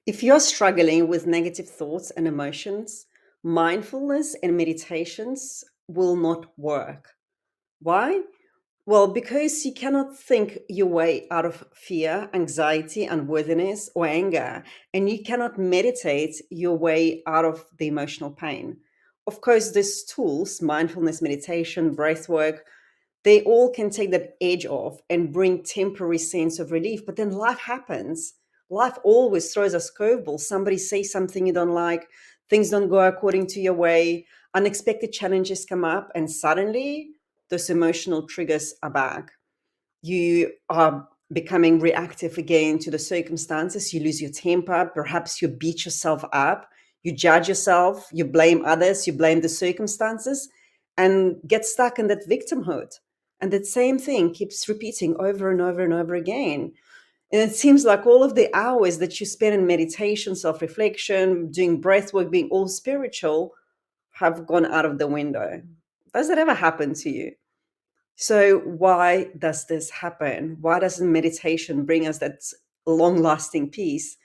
If you're struggling with negative thoughts and emotions, mindfulness and meditations will not work. Why? Well, because you cannot think your way out of fear, anxiety, unworthiness, or anger, and you cannot meditate your way out of the emotional pain. Of course, these tools, mindfulness meditation, breath work, they all can take that edge off and bring temporary sense of relief. But then life happens. Life always throws us curveballs. Somebody says something you don't like, things don't go according to your way, unexpected challenges come up, and suddenly those emotional triggers are back. You are becoming reactive again to the circumstances. You lose your temper. Perhaps you beat yourself up. You judge yourself. You blame others. You blame the circumstances and get stuck in that victimhood. And that same thing keeps repeating over and over and over again. And it seems like all of the hours that you spend in meditation, self reflection, doing breath work, being all spiritual, have gone out of the window. Does that ever happen to you? So, why does this happen? Why doesn't meditation bring us that long lasting peace?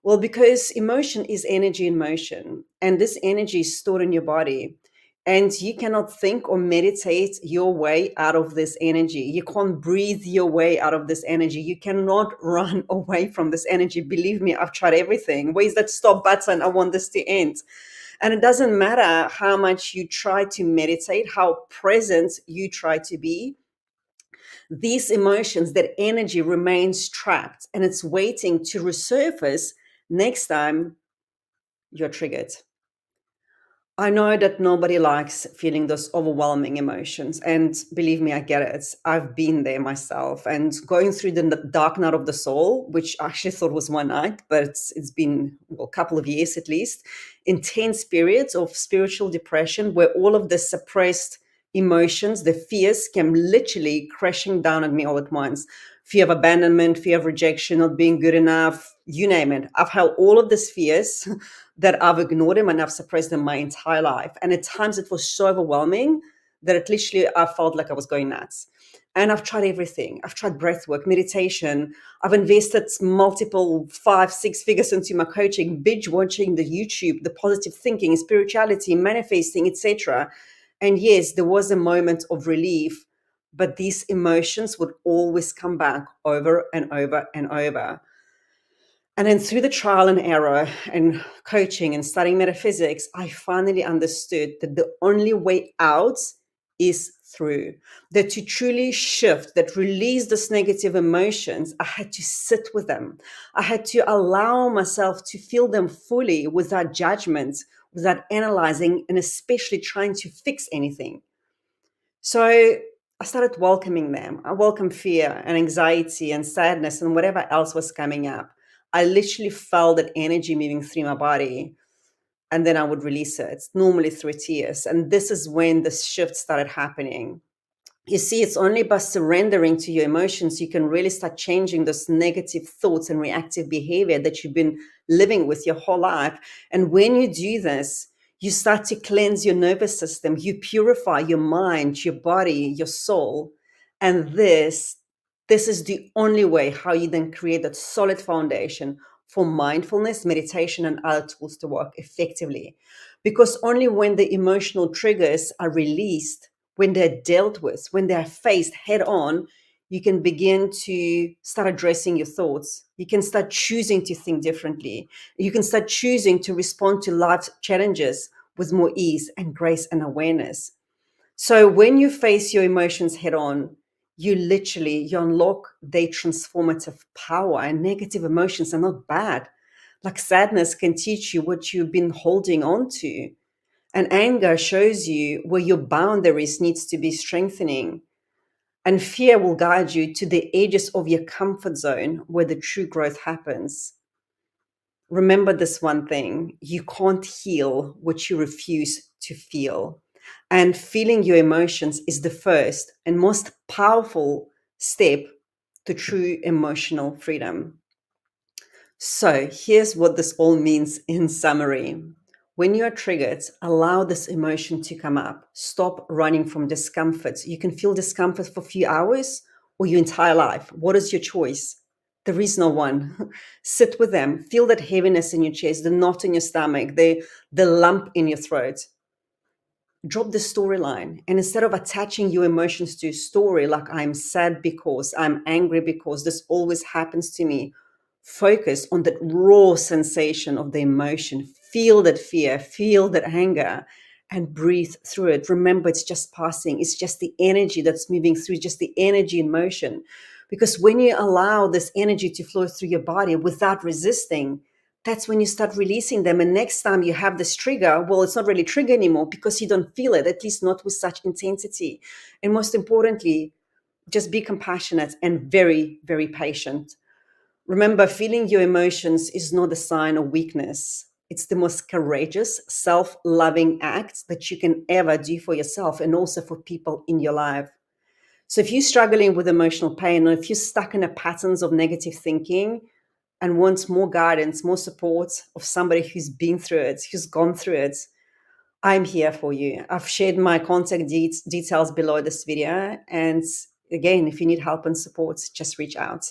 Well, because emotion is energy in motion, and this energy is stored in your body. And you cannot think or meditate your way out of this energy. You can't breathe your way out of this energy. You cannot run away from this energy. Believe me, I've tried everything. Where's that stop button? I want this to end. And it doesn't matter how much you try to meditate, how present you try to be, these emotions, that energy remains trapped and it's waiting to resurface next time you're triggered. I know that nobody likes feeling those overwhelming emotions. And believe me, I get it. I've been there myself and going through the dark night of the soul, which I actually thought was one night, but it's been a couple of years at least, intense periods of spiritual depression where all of the suppressed emotions, the fears came literally crashing down on me all at once. Fear of abandonment, fear of rejection, not being good enough, you name it. I've held all of these fears that I've ignored them and I've suppressed them my entire life. And at times it was so overwhelming that it literally, I felt like I was going nuts. And I've tried everything. I've tried breath work, meditation. I've invested multiple 5, 6 figures into my coaching, binge watching the YouTube, the positive thinking, spirituality, manifesting, etc. And yes, there was a moment of relief, but these emotions would always come back over and over and over. And then through the trial and error and coaching and studying metaphysics, I finally understood that the only way out is through. That to truly shift, that release those negative emotions, I had to sit with them. I had to allow myself to feel them fully without judgment, without analyzing, and especially trying to fix anything. So I started welcoming them. I welcomed fear and anxiety and sadness and whatever else was coming up. I literally felt that energy moving through my body, and then I would release it, normally through tears. And this is when the shift started happening. You see, it's only by surrendering to your emotions you can really start changing those negative thoughts and reactive behavior that you've been living with your whole life. And when you do this, you start to cleanse your nervous system, you purify your mind, your body, your soul. And this is the only way how you then create that solid foundation for mindfulness, meditation, and other tools to work effectively. Because only when the emotional triggers are released, when they're dealt with, when they're faced head on, you can begin to start addressing your thoughts. You can start choosing to think differently. You can start choosing to respond to life's challenges with more ease and grace and awareness. So when you face your emotions head on, you unlock their transformative power, and negative emotions are not bad. Like sadness can teach you what you've been holding on to. And anger shows you where your boundaries needs to be strengthening. And fear will guide you to the edges of your comfort zone where the true growth happens. Remember this one thing: you can't heal what you refuse to feel. And feeling your emotions is the first and most powerful step to true emotional freedom. So, here's what this all means in summary. When you are triggered, allow this emotion to come up. Stop running from discomfort. You can feel discomfort for a few hours or your entire life. What is your choice? There is no one. Sit with them. Feel that heaviness in your chest, the knot in your stomach, the lump in your throat. Drop the storyline, and instead of attaching your emotions to a story like I'm sad because, I'm angry because, this always happens to me, focus on that raw sensation of the emotion. Feel that fear, feel that anger, and breathe through it. Remember, it's just passing. It's just the energy that's moving through, just the energy in motion. Because when you allow this energy to flow through your body without resisting, that's when you start releasing them. And next time you have this trigger, well, it's not really trigger anymore because you don't feel it, at least not with such intensity. And most importantly, just be compassionate and very, very patient. Remember, feeling your emotions is not a sign of weakness. It's the most courageous, self loving act that you can ever do for yourself and also for people in your life. So, if you're struggling with emotional pain, or if you're stuck in a patterns of negative thinking and want more guidance, more support of somebody who's been through it, who's gone through it, I'm here for you. I've shared my contact details below this video. And again, if you need help and support, just reach out.